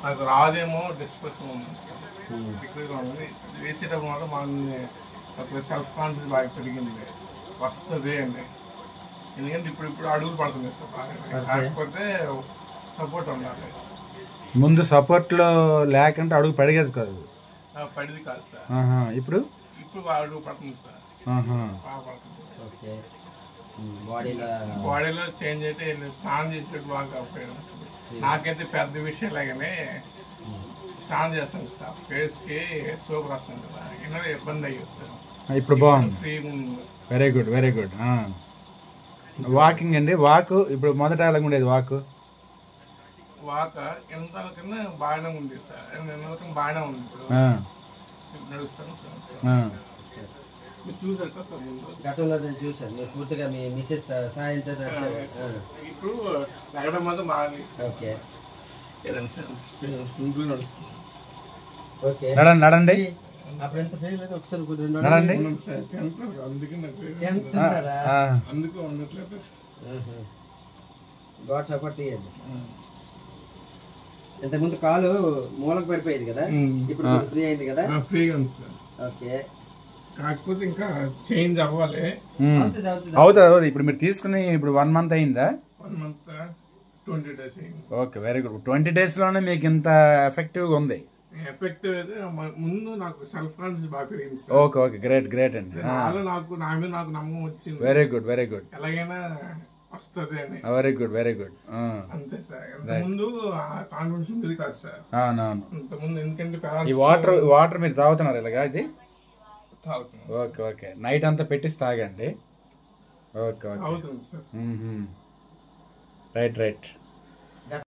నాకు రాదేమో డిస్కషన్ ఉంది సార్, ఎక్కువగా ఉంది. వేసేటప్పుడు మాత్రం మన సెల్ఫ్ కాన్ఫిడెన్స్ బాగా పెరిగింది, వస్తుంది అండి. ఎందుకంటే ఇప్పుడు అడుగులు పడుతుంది సార్ బాగా, కాకపోతే సపోర్ట్ ఉండాలి. ముందు సపోర్ట్లో లేకుంటే అడుగు పడిగేది కాదు, పడిది కాదు సార్. ఇప్పుడు అడుగు పడుతుంది సార్, బాగా పడుతుంది. బాడీలో చేంజ్ అయితే స్నానం చేసేటప్పుడు బాగా ఉపయోగపడుతుంది. నాకైతే పెద్ద విషయం లాగానే స్నానం చేస్తాను సార్, ఫేస్కి సోప్ రాస్తాను కదా, ఏమైనా ఇబ్బంది అయ్యేది సార్. ఇప్పుడు బాగుంది, ఫ్రీగా ఉంది. Very good very good. Walking అండి, వాక్ ఇప్పుడు మొదట ఎలాగ ఉండేది వాక్ ఎంత కన్నా బాగానే ఉంది సార్, ఎంత బాగానే ఉంది. ఇప్పుడు నడుస్తాను సార్. చూసారు కదా ముందు గతంలో చూసాను, మీరు పూర్తిగా మీ మిసెస్ సాయంతో ఇప్పుడు నడవడం మాత్రం బాగా. ఓకే నడుస్తుంది. ఓకే నడండి నడండి అప్పుడు ఎంత ఫెయిల్ అయితే ఒకసారి నడండి. అందుకే ఉండట్లేదు. గాడ్ సపోర్ట్ తీయండి. ఇంతకుముందు కాలు మూలకు పడిపోయేది కదా, ఇప్పుడు ఫ్రీ అయింది కదా. ఫ్రీగా ఉంది సార్. ఓకే, కాకపోతే ఇంకా చేంజ్ అవ్వాలి. అవుతుంది. ఇప్పుడు మీరు తీసుకుని ఇప్పుడు 1 month అయిందా? 1 month 20 days అయింది. Okay very good. 20 daysలోనే మీకు ఇంత ఎఫెక్టివ్గా ఉంది. ఎఫెక్టివ్ అయితే ముందు నాకు సెల్ఫ్ కాన్ఫిడెన్స్ బాగా పెరిగింది sir. Okay okay great great అండి. నాకు నా మీద నాకు నమ్మకం వచ్చింది. Very good very good. ఎలాగైనా వస్తుంది అని. Very good very good. అంతే సార్, ముందు కాన్ఫిడెన్స్ ఉండేది కాదు సార్. ఇంతకుముందు ఎందుకంటే ఈ వాటర్ మీరు తాగుతున్నారు ఇలాగా? ఇది తాగుతున్నాను. ఓకే ఓకే, నైట్ అంతా పెట్టేసి తాగండి. ఓకే ఓకే అవుతుంది సార్. Right right.